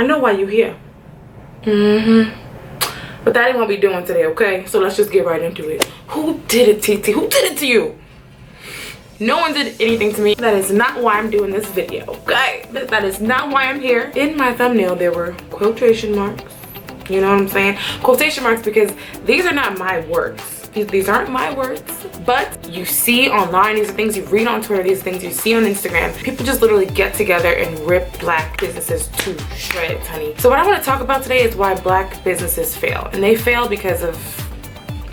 I know why you here. But that ain't what we doing today, okay? So let's just get right into it. Who did it, TT? Who did it to you? No one did anything to me. That is not why I'm doing this video, okay? That is not why I'm here. In my thumbnail, there were quotation marks. You know what I'm saying? Quotation marks, because these are not my words. These aren't my words, but you see online, these are things you read on Twitter, these are things you see on Instagram. People just literally get together and rip black businesses to shreds, honey. So what I want to talk about today is why black businesses fail. And they fail because of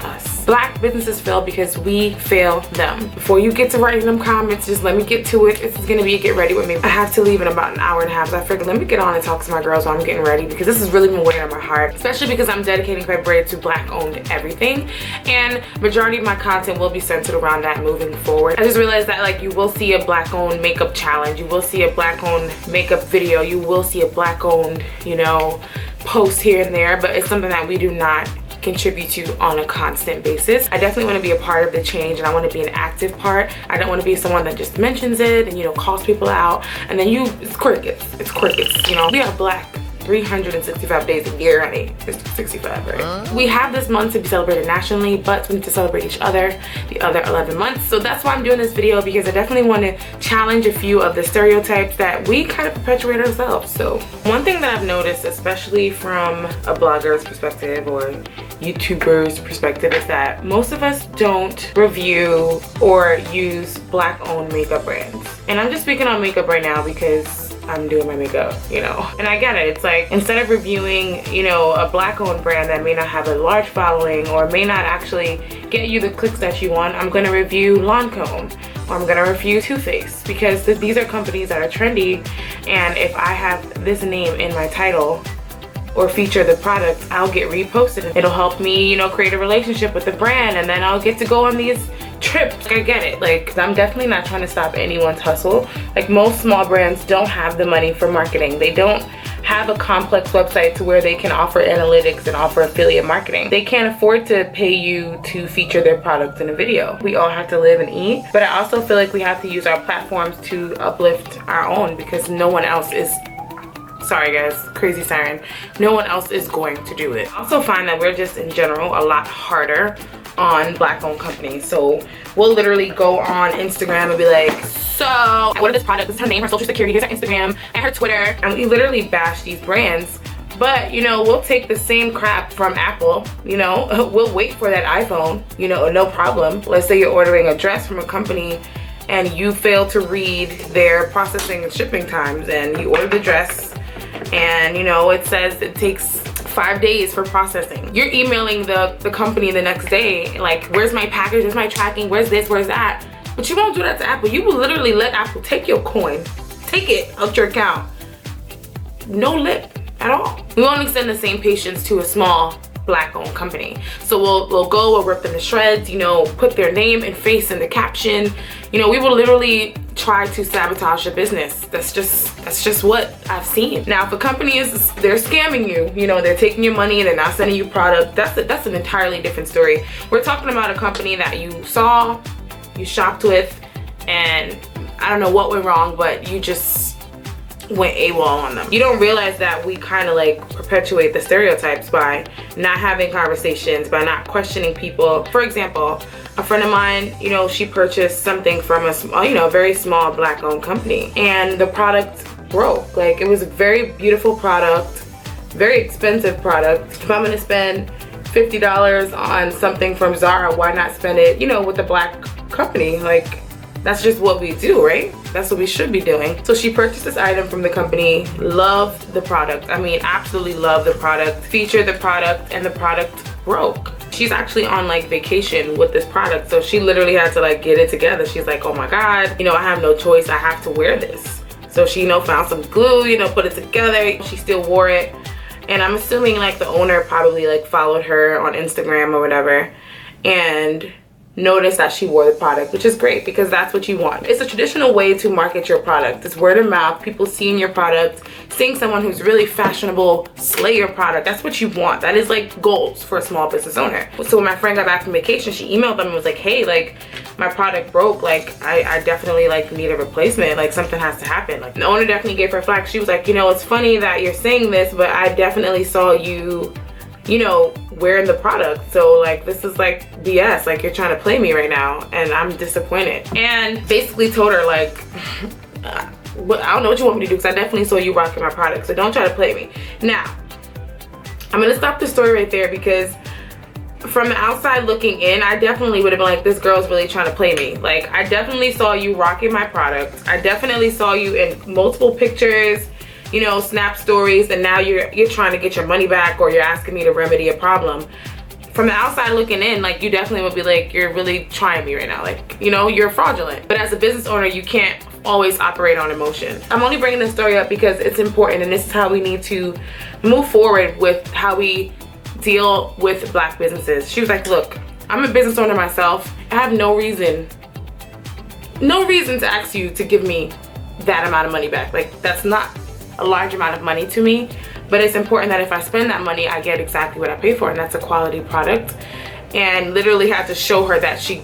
us. Black businesses fail because we fail them. Before you get to writing them comments, just let me get to it. This is gonna be a get ready with me. I have to leave in about an hour and a half, so I figured let me get on and talk to my girls while I'm getting ready, because this has really been weighing on my heart, especially because I'm dedicating February to black owned everything, and majority of my content will be centered around that moving forward. I just realized that, like, you will see a black owned makeup challenge, you will see a black owned makeup video, you will see a black owned, you know, post here and there, but it's something that we do not contribute to on a constant basis. I definitely want to be a part of the change, and I want to be an active part. I don't want to be someone that just mentions it and, you know, calls people out and then it's crickets, you know. We are black 365 days a year, honey. It's 65, right? We have this month to be celebrated nationally, but we need to celebrate each other the other 11 months. So that's why I'm doing this video, because I definitely want to challenge a few of the stereotypes that we kind of perpetuate ourselves. So one thing that I've noticed, especially from a blogger's perspective or YouTuber's perspective, is that most of us don't review or use black owned makeup brands. And I'm just speaking on makeup right now because I'm doing my makeup, you know, and I get it. It's like, instead of reviewing, you know, a black owned brand that may not have a large following or may not actually get you the clicks that you want, I'm gonna review Lancome, or I'm gonna review Too Faced, because these are companies that are trendy, and if I have this name in my title or feature the product, I'll get reposted. It'll help me, you know, create a relationship with the brand, and then I'll get to go on these trips. I get it. Like, I'm definitely not trying to stop anyone's hustle. Like, most small brands don't have the money for marketing. They don't have a complex website to where they can offer analytics and offer affiliate marketing. They can't afford to pay you to feature their product in a video. We all have to live and eat, but I also feel like we have to use our platforms to uplift our own, because no one else is, sorry guys, crazy siren, no one else is going to do it. I also find that we're just in general a lot harder on black owned companies. So we'll literally go on Instagram and be like, so what is this product? This is her name, her social security, here's her Instagram and her Twitter, and we literally bash these brands. But, you know, we'll take the same crap from Apple, you know, we'll wait for that iPhone, you know, no problem. Let's say you're ordering a dress from a company and you fail to read their processing and shipping times, and you order the dress and, you know, it says it takes 5 days for processing. You're emailing the company the next day, like, where's my package, where's my tracking, where's this, where's that? But you won't do that to Apple. You will literally let Apple take your coin, take it out your account. No lip at all. We won't extend the same patience to a small black owned company. So we'll rip them to shreds, you know, put their name and face in the caption. You know, we will literally try to sabotage the business. That's just what I've seen. Now, if a company they're scamming you, you know, they're taking your money and they're not sending you product, that's an entirely different story. We're talking about a company that you saw, you shopped with, and I don't know what went wrong, but you just went AWOL on them. You don't realize that we kind of like perpetuate the stereotypes by not having conversations, by not questioning people. For example, a friend of mine, you know, she purchased something from a small, you know, very small black owned company, and the product broke. Like, it was a very beautiful product, very expensive product. If I'm gonna spend $50 on something from Zara, why not spend it, you know, with a black company? Like, that's just what we do, right? That's what we should be doing. So she purchased this item from the company, loved the product. I mean, absolutely loved the product, featured the product, and the product broke. She's actually on like vacation with this product, so she literally had to like get it together. She's like, oh my God, you know, I have no choice, I have to wear this. So she, you know, found some glue, you know, put it together. She still wore it. And I'm assuming like the owner probably like followed her on Instagram or whatever. And noticed that she wore the product, which is great because that's what you want. It's a traditional way to market your product. It's word of mouth, people seeing your product, seeing someone who's really fashionable slay your product. That's what you want. That is like goals for a small business owner. So when my friend got back from vacation, she emailed them and was like, hey, like my product broke, like I definitely like need a replacement, like something has to happen. Like the owner definitely gave her flack. She was like, you know, it's funny that you're saying this, but I definitely saw you, you know, wearing the product, so like this is like BS, like you're trying to play me right now and I'm disappointed. And basically told her like I don't know what you want me to do, because I definitely saw you rocking my product, so don't try to play me. Now I'm gonna stop the story right there, because from the outside looking in, I definitely would have been like, this girl's really trying to play me. Like I definitely saw you rocking my product, I definitely saw you in multiple pictures, you know, snap stories, and now you're trying to get your money back, or you're asking me to remedy a problem. From the outside looking in, like you definitely would be like, you're really trying me right now, like, you know, you're fraudulent. But as a business owner, you can't always operate on emotion. I'm only bringing this story up because it's important, and this is how we need to move forward with how we deal with Black businesses. She was like, look, I'm a business owner myself. I have no reason to ask you to give me that amount of money back. Like that's not a large amount of money to me, but it's important that if I spend that money, I get exactly what I pay for, and that's a quality product. And literally had to show her that she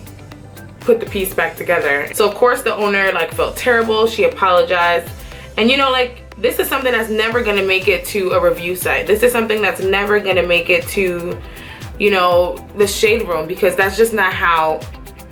put the piece back together. So of course the owner like felt terrible, she apologized, and you know, like this is something that's never gonna make it to a review site. This is something that's never gonna make it to, you know, the shade room, because that's just not how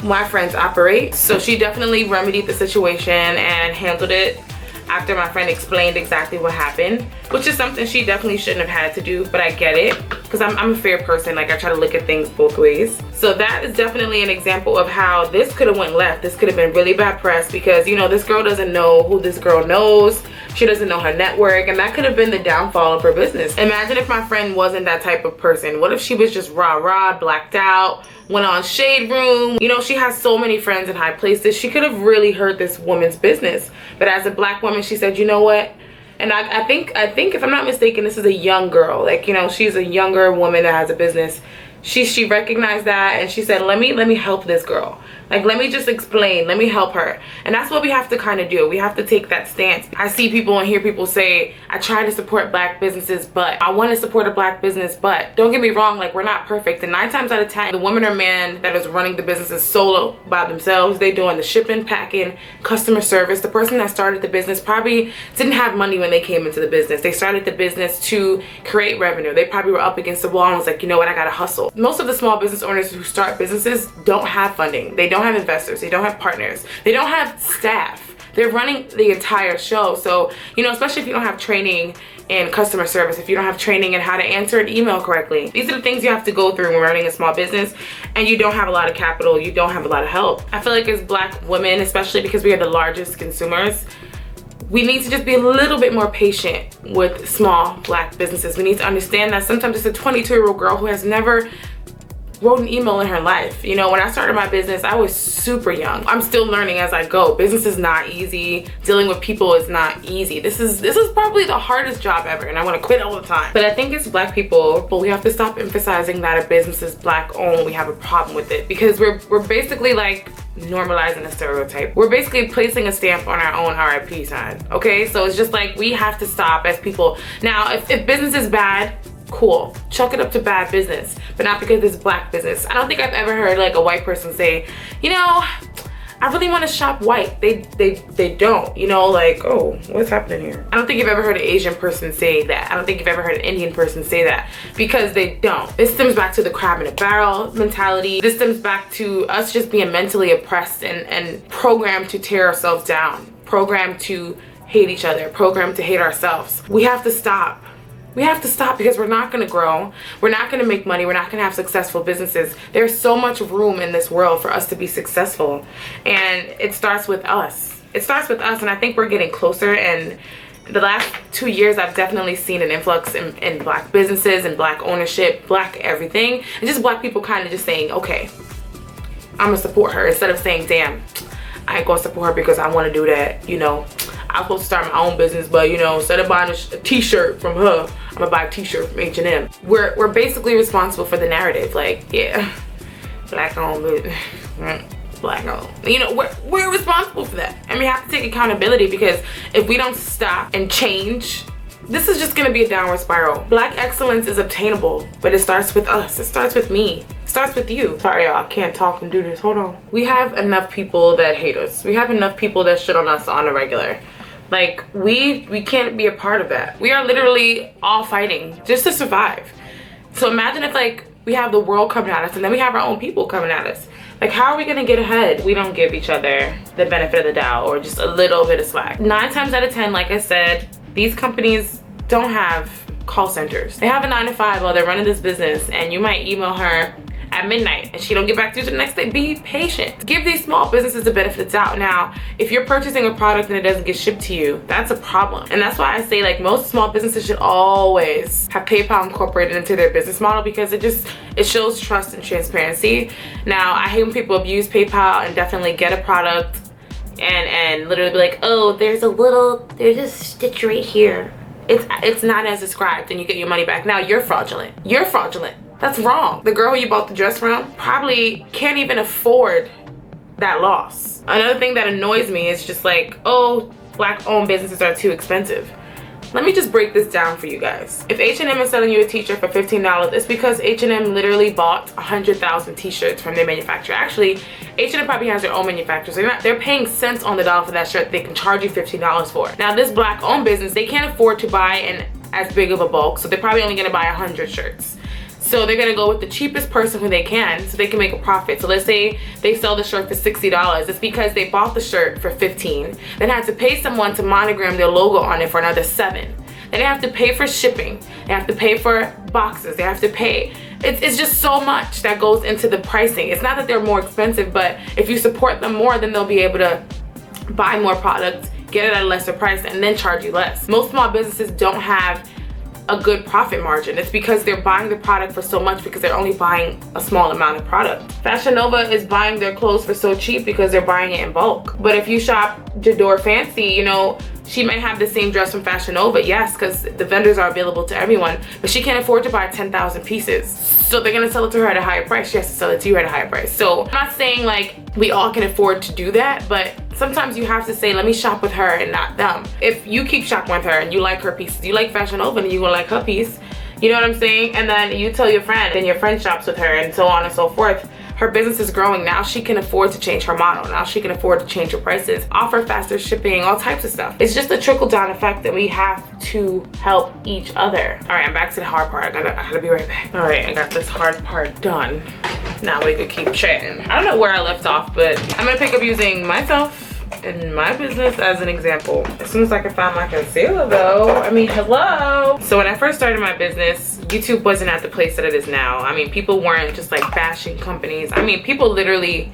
my friends operate. So she definitely remedied the situation and handled it after my friend explained exactly what happened, which is something she definitely shouldn't have had to do, but I get it, because I'm a fair person. Like I try to look at things both ways. So that is definitely an example of how this could have went left. This could have been really bad press, because you know, this girl doesn't know who this girl knows, she doesn't know her network, and that could have been the downfall of her business. Imagine if my friend wasn't that type of person. What if she was just rah-rah, blacked out, went on Shade Room? You know, she has so many friends in high places. She could have really hurt this woman's business. But as a Black woman, she said, you know what? And I think if I'm not mistaken, this is a young girl. Like, you know, she's a younger woman that has a business. She recognized that, and she said, let me help this girl. Like, let me just explain, let me help her. And that's what we have to kind of do. We have to take that stance. I see people and hear people say, I try to support Black businesses, but I want to support a Black business, but don't get me wrong, like we're not perfect. And 9 times out of 10, the woman or man that is running the business is solo by themselves. They doing the shipping, packing, customer service. The person that started the business probably didn't have money when they came into the business. They started the business to create revenue. They probably were up against the wall and was like, you know what, I gotta hustle. Most of the small business owners who start businesses don't have funding. They don't have investors. They don't have partners. They don't have staff. They're running the entire show. So, you know, especially if you don't have training in customer service, if you don't have training in how to answer an email correctly. These are the things you have to go through when running a small business, and you don't have a lot of capital, you don't have a lot of help. I feel like as Black women, especially because we are the largest consumers, we need to just be a little bit more patient with small Black businesses. We need to understand that sometimes it's a 22-year-old girl who has never wrote an email in her life. You know, when I started my business, I was super young. I'm still learning as I go. Business is not easy. Dealing with people is not easy. This is probably the hardest job ever, and I want to quit all the time. But I think as Black people, but we have to stop emphasizing that a business is Black owned. We have a problem with it, because we're basically like normalizing a stereotype. We're basically placing a stamp on our own RIP sign. Okay, so it's just like we have to stop as people. Now, if business is bad, cool, chalk it up to bad business, but not because it's Black business. I don't think I've ever heard like a white person say, you know, I really want to shop white. They don't, you know, like, oh, what's happening here? I don't think you've ever heard an Asian person say that. I don't think you've ever heard an Indian person say that, because they don't. This stems back to the crab in a barrel mentality. This stems back to us just being mentally oppressed and programmed to tear ourselves down, programmed to hate each other, programmed to hate ourselves. We have to stop. We have to stop, because we're not going to grow. We're not going to make money. We're not going to have successful businesses. There's so much room in this world for us to be successful. And it starts with us. It starts with us, and I think we're getting closer. And the last 2 years, I've definitely seen an influx in Black businesses and Black ownership, Black everything. And just Black people kind of just saying, okay, I'm going to support her, instead of saying, damn, I ain't going to support her because I want to do that, you know. I'm supposed to start my own business, but you know, instead of buying a t-shirt from her, I'm gonna buy a t-shirt from H&M. We're basically responsible for the narrative. Like, yeah, Black owned business. Black owned. You know, we're responsible for that. And we have to take accountability, because if we don't stop and change, this is just gonna be a downward spiral. Black excellence is obtainable, but it starts with us. It starts with me. It starts with you. Sorry, y'all, I can't talk and do this. Hold on. We have enough people that hate us. We have enough people that shit on us on a regular. Like, we can't be a part of that. We are literally all fighting just to survive. So imagine if, like, we have the world coming at us and then we have our own people coming at us. Like, how are we gonna get ahead? We don't give each other the benefit of the doubt or just a little bit of slack. 9 times out of 10, like I said, these companies don't have call centers. They have a 9 to 5 while they're running this business, and you might email her at midnight and she don't get back to you the next day. Be patient. Give these small businesses the benefit of the doubt. Now, if you're purchasing a product and it doesn't get shipped to you, that's a problem. And that's why I say, like, most small businesses should always have PayPal incorporated into their business model, because it shows trust and transparency. Now, I hate when people abuse PayPal and definitely get a product and literally be like, oh, there's a stitch right here. It's not as described, and you get your money back. Now you're fraudulent. You're fraudulent. That's wrong. The girl who you bought the dress from probably can't even afford that loss. Another thing that annoys me is just like, oh, Black owned businesses are too expensive. Let me just break this down for you guys. If H&M is selling you a t-shirt for $15, it's because H&M literally bought 100,000 t-shirts from their manufacturer. Actually, H&M probably has their own manufacturers. They're paying cents on the dollar for that shirt they can charge you $15 for. Now, this Black owned business, they can't afford to buy in as big of a bulk, so they're probably only gonna buy 100 shirts. So they're gonna go with the cheapest person who they can so they can make a profit. So let's say they sell the shirt for $60. It's because they bought the shirt for $15, then had to pay someone to monogram their logo on it for another $7. Then they have to pay for shipping. They have to pay for boxes. They have to pay. It's just so much that goes into the pricing. It's not that they're more expensive, but if you support them more, then they'll be able to buy more products, get it at a lesser price, and then charge you less. Most small businesses don't have a good profit margin. It's because they're buying the product for so much because they're only buying a small amount of product. Fashion Nova is buying their clothes for so cheap because they're buying it in bulk. But if you shop J'adore Fancy, you know, she might have the same dress from Fashion Nova, yes, because the vendors are available to everyone, but she can't afford to buy 10,000 pieces. So they're gonna sell it to her at a higher price. She has to sell it to you at a higher price. So I'm not saying like we all can afford to do that, but sometimes you have to say, let me shop with her and not them. If you keep shopping with her and you like her pieces, you like Fashion Nova and you gonna like her piece, you know what I'm saying? And then you tell your friend and your friend shops with her and so on and so forth. Her business is growing. Now she can afford to change her model. Now she can afford to change her prices, offer faster shipping, all types of stuff. It's just a trickle-down effect that we have to help each other. All right, I'm back to the hard part. I gotta be right back. All right, I got this hard part done. Now we could keep chatting. I don't know where I left off, but I'm gonna pick up using myself in my business as an example. As soon as I can find my concealer though, I mean, hello. So when I first started my business, YouTube wasn't at the place that it is now. I mean, people weren't just like bashing companies. I mean, people literally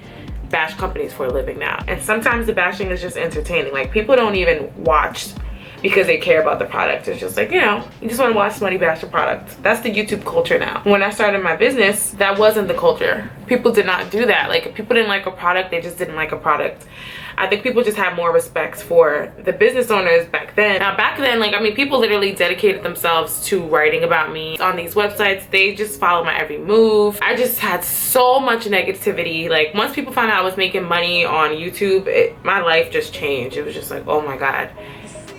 bash companies for a living now. And sometimes the bashing is just entertaining. Like, people don't even watch because they care about the product. It's just like, you know, you just want to watch somebody bash the product. That's the YouTube culture now. When I started my business, that wasn't the culture. People did not do that. Like, if people didn't like a product, they just didn't like a product. I think people just had more respect for the business owners back then. Now, back then, like, I mean, people literally dedicated themselves to writing about me on these websites. They just followed my every move. I just had so much negativity. Like, once people found out I was making money on YouTube, my life just changed. It was just like, oh my God.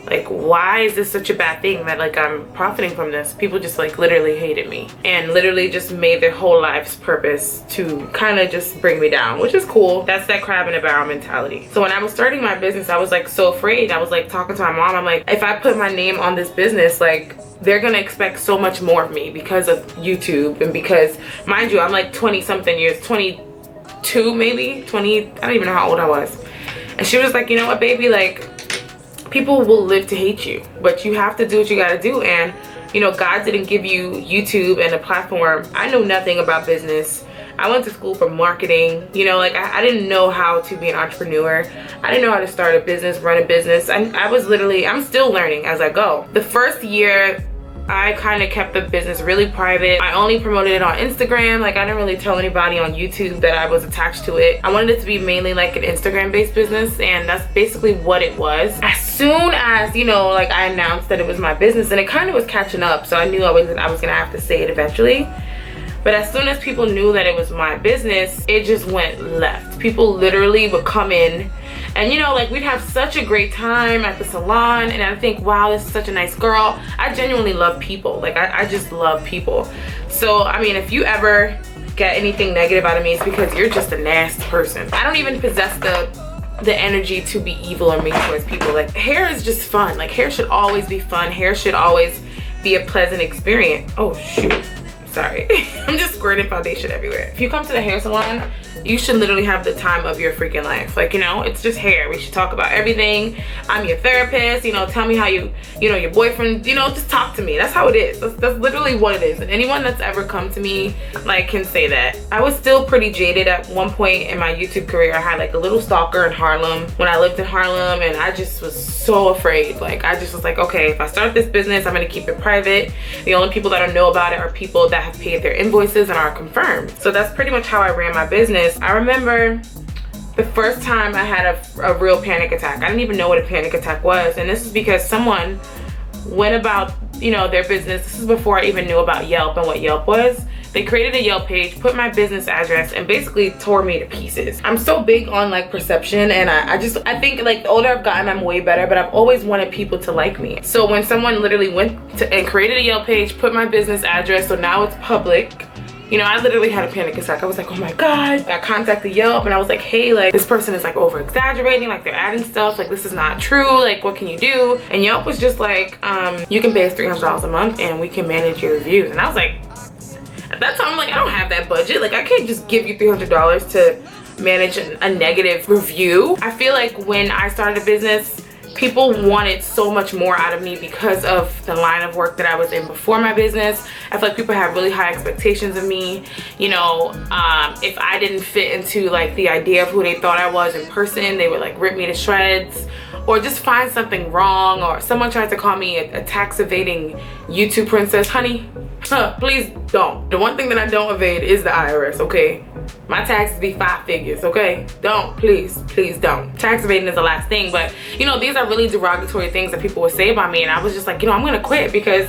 Like, why is this such a bad thing that like I'm profiting from this? People just like literally hated me and literally just made their whole life's purpose to kind of just bring me down, which is cool. That's that crab in a barrel mentality. So when I was starting my business, I was like so afraid. I was like talking to my mom. I'm like, if I put my name on this business, like, they're gonna expect so much more of me because of YouTube, and because, mind you, I'm like 20 something years, 22 maybe, 20, I don't even know how old I was. And she was like, you know what, baby, like, people will live to hate you, but you have to do what you gotta do. And you know, God didn't give you YouTube and a platform. I know nothing about business. I went to school for marketing. You know, like I didn't know how to be an entrepreneur. I didn't know how to start a business, run a business. I was literally, I'm still learning as I go. The first year, I kind of kept the business really private. I only promoted it on Instagram. Like, I didn't really tell anybody on YouTube that I was attached to it. I wanted it to be mainly like an Instagram-based business, and that's basically what it was. As soon as, you know, like I announced that it was my business, and it kind of was catching up, so I knew I was gonna have to say it eventually. But as soon as people knew that it was my business, it just went left. People literally would come in and, you know, like, we'd have such a great time at the salon, and I think, wow, this is such a nice girl. I genuinely love people. Like, I just love people. So I mean, if you ever get anything negative out of me, it's because you're just a nasty person. I don't even possess the energy to be evil or mean towards people. Like, hair is just fun. Like, hair should always be fun. Hair should always be a pleasant experience. Oh shoot, sorry. I'm just squirting foundation everywhere. If you come to the hair salon, you should literally have the time of your freaking life. Like, you know, it's just hair. We should talk about everything. I'm your therapist, you know, tell me how you know, your boyfriend, you know, just talk to me. That's how it is. That's literally what it is. And anyone that's ever come to me, like, can say that. I was still pretty jaded at one point in my YouTube career. I had like a little stalker in Harlem when I lived in Harlem, and I just was so afraid. Like, I just was like, okay, if I start this business, I'm gonna keep it private. The only people that know about it are people that have paid their invoices and are confirmed. So that's pretty much how I ran my business. I remember the first time I had a real panic attack. I didn't even know what a panic attack was, and this is because someone went about, you know, their business. This is before I even knew about Yelp and what Yelp was. They created a Yelp page, put my business address, and basically tore me to pieces. I'm so big on like perception, and I think like the older I've gotten, I'm way better, but I've always wanted people to like me. So when someone literally went to and created a Yelp page, put my business address, so now it's public, you know, I literally had a panic attack. I was like, oh my God. I contacted Yelp and I was like, hey, like, this person is like over exaggerating, like they're adding stuff, like this is not true, like what can you do? And Yelp was just like, you can pay us $300 a month and we can manage your reviews. And I was like, at that time, I'm like, I don't have that budget. Like, I can't just give you $300 to manage a negative review. I feel like when I started a business, people wanted so much more out of me because of the line of work that I was in before my business. I feel like people have really high expectations of me. You know, if I didn't fit into like the idea of who they thought I was in person, they would like rip me to shreds or just find something wrong, or someone tried to call me a tax evading YouTube princess. Honey, please don't. The one thing that I don't evade is the IRS, okay? My taxes be 5 figures, okay? Don't, please don't. Tax evading is the last thing, but you know, these are really derogatory things that people would say about me, and I was just like, you know, I'm gonna quit because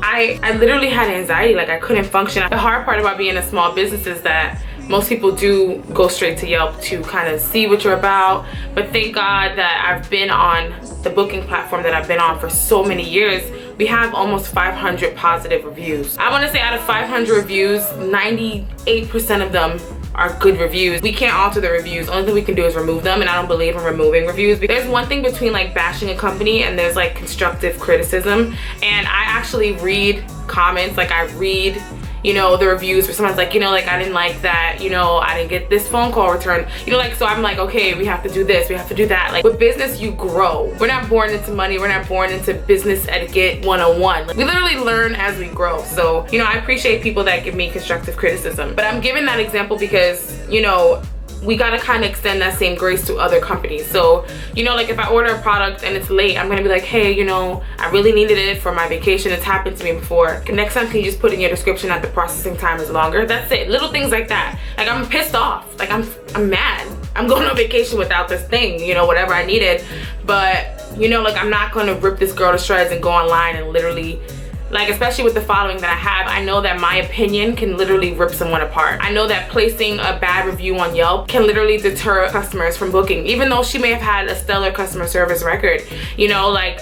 I literally had anxiety. Like, I couldn't function. The hard part about being a small business is that most people do go straight to Yelp to kind of see what you're about, but thank God that I've been on the booking platform that I've been on for so many years. We have almost 500 positive reviews. I want to say out of 500 reviews, 98% of them are good reviews. We can't alter the reviews. Only thing we can do is remove them, and I don't believe in removing reviews. There's one thing between like bashing a company and there's like constructive criticism, and I actually read comments. Like, I read, you know, the reviews where someone's like, you know, like, I didn't like that, you know, I didn't get this phone call returned, you know, like, so I'm like, okay, we have to do this, we have to do that. Like, with business, you grow. We're not born into money, we're not born into business etiquette 101. Like, we literally learn as we grow. So, you know, I appreciate people that give me constructive criticism, but I'm giving that example because, you know, we gotta kind of extend that same grace to other companies. So, you know, like, if I order a product and it's late, I'm gonna be like, hey, you know, I really needed it for my vacation. It's happened to me before. Next time, can you just put in your description that the processing time is longer? That's it. Little things like that. Like, I'm pissed off. Like, I'm mad. I'm going on vacation without this thing, you know, whatever I needed. But, you know, like, I'm not gonna rip this girl to shreds and go online and literally, like, especially with the following that I have, I know that my opinion can literally rip someone apart. I know that placing a bad review on Yelp can literally deter customers from booking, even though she may have had a stellar customer service record. You know, like,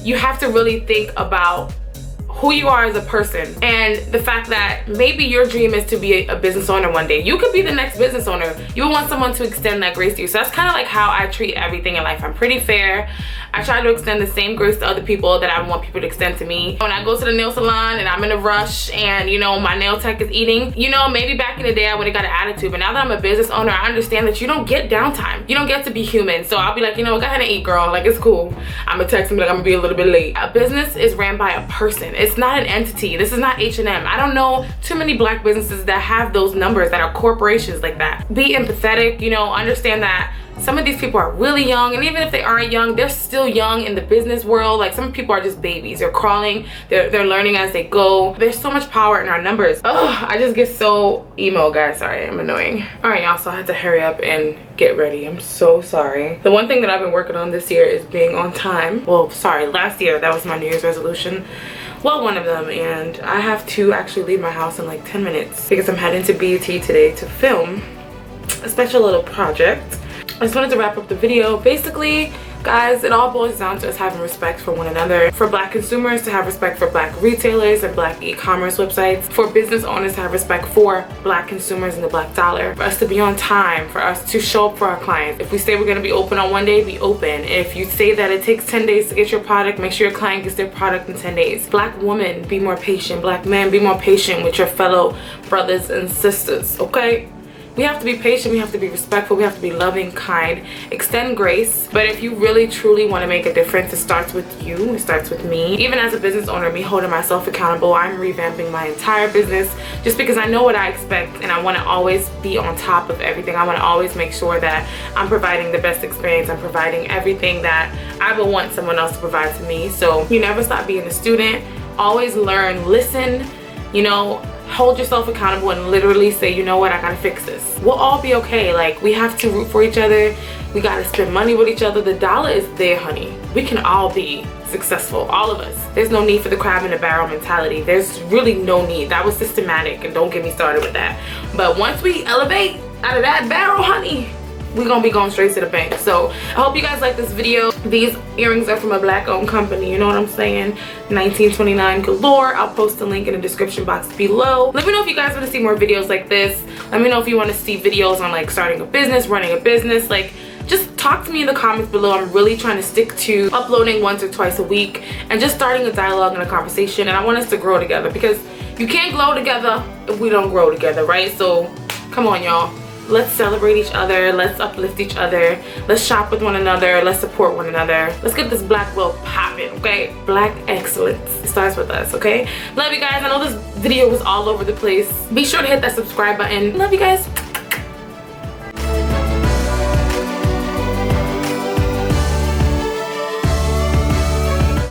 you have to really think about who you are as a person, and the fact that maybe your dream is to be a business owner one day. You could be the next business owner. You want someone to extend that grace to you. So that's kind of like how I treat everything in life. I'm pretty fair. I try to extend the same grace to other people that I want people to extend to me. When I go to the nail salon and I'm in a rush and, you know, my nail tech is eating, you know, maybe back in the day I would have got an attitude, but now that I'm a business owner, I understand that you don't get downtime. You don't get to be human. So I'll be like, you know, go ahead and eat, girl. Like, it's cool. I'm gonna text me like I'm gonna be a little bit late. A business is ran by a person. It's not an entity. This is not H&M. I don't know too many black businesses that have those numbers, that are corporations like that. Be empathetic, you know, understand that some of these people are really young, and even if they aren't young, they're still young in the business world. Like, some people are just babies. They're crawling, they're learning as they go. There's so much power in our numbers. Oh, I just get so emo, guys. Sorry, I'm annoying. All right, y'all, so I had to hurry up and get ready. I'm so sorry. The one thing that I've been working on this year is being on time. Well, sorry, last year, that was my New Year's resolution. well, one of them, and I have to actually leave my house in like 10 minutes because I'm heading to BET today to film a special little project. I just wanted to wrap up the video. Basically, guys, it all boils down to us having respect for one another. For Black consumers to have respect for Black retailers and Black e-commerce websites. For business owners to have respect for Black consumers and the Black dollar. For us to be on time. For us to show up for our clients. If we say we're going to be open on one day, be open. If you say that it takes 10 days to get your product, make sure your client gets their product in 10 days. Black women, be more patient. Black men, be more patient with your fellow brothers and sisters, okay? We have to be patient, we have to be respectful, we have to be loving, kind, extend grace. But if you really truly want to make a difference, it starts with you, it starts with me. Even as a business owner, me holding myself accountable, I'm revamping my entire business just because I know what I expect and I want to always be on top of everything. I want to always make sure that I'm providing the best experience, I'm providing everything that I would want someone else to provide to me. So you never stop being a student, always learn, listen, you know, hold yourself accountable and literally say, you know what, I gotta fix this. We'll all be okay. Like, we have to root for each other. We gotta spend money with each other. The dollar is there, honey. We can all be successful, all of us. There's no need for the crab in the barrel mentality. There's really no need. That was systematic, and don't get me started with that. But once we elevate out of that barrel, honey, we're gonna be going straight to the bank. So I hope you guys like this video. These earrings are from a Black owned company, you know what I'm saying? 1929 galore. I'll post the link in the description box below. Let me know if you guys want to see more videos like this. Let me know if you want to see videos on like starting a business, running a business. Like, just talk to me in the comments below. I'm really trying to stick to uploading once or twice a week and just starting a dialogue and a conversation. And I want us to grow together because you can't grow together if we don't grow together, right? So come on, y'all. Let's celebrate each other. Let's uplift each other. Let's shop with one another. Let's support one another. Let's get this Black world popping, okay? Black excellence. It starts with us, okay? Love you guys. I know this video was all over the place. Be sure to hit that subscribe button. Love you guys.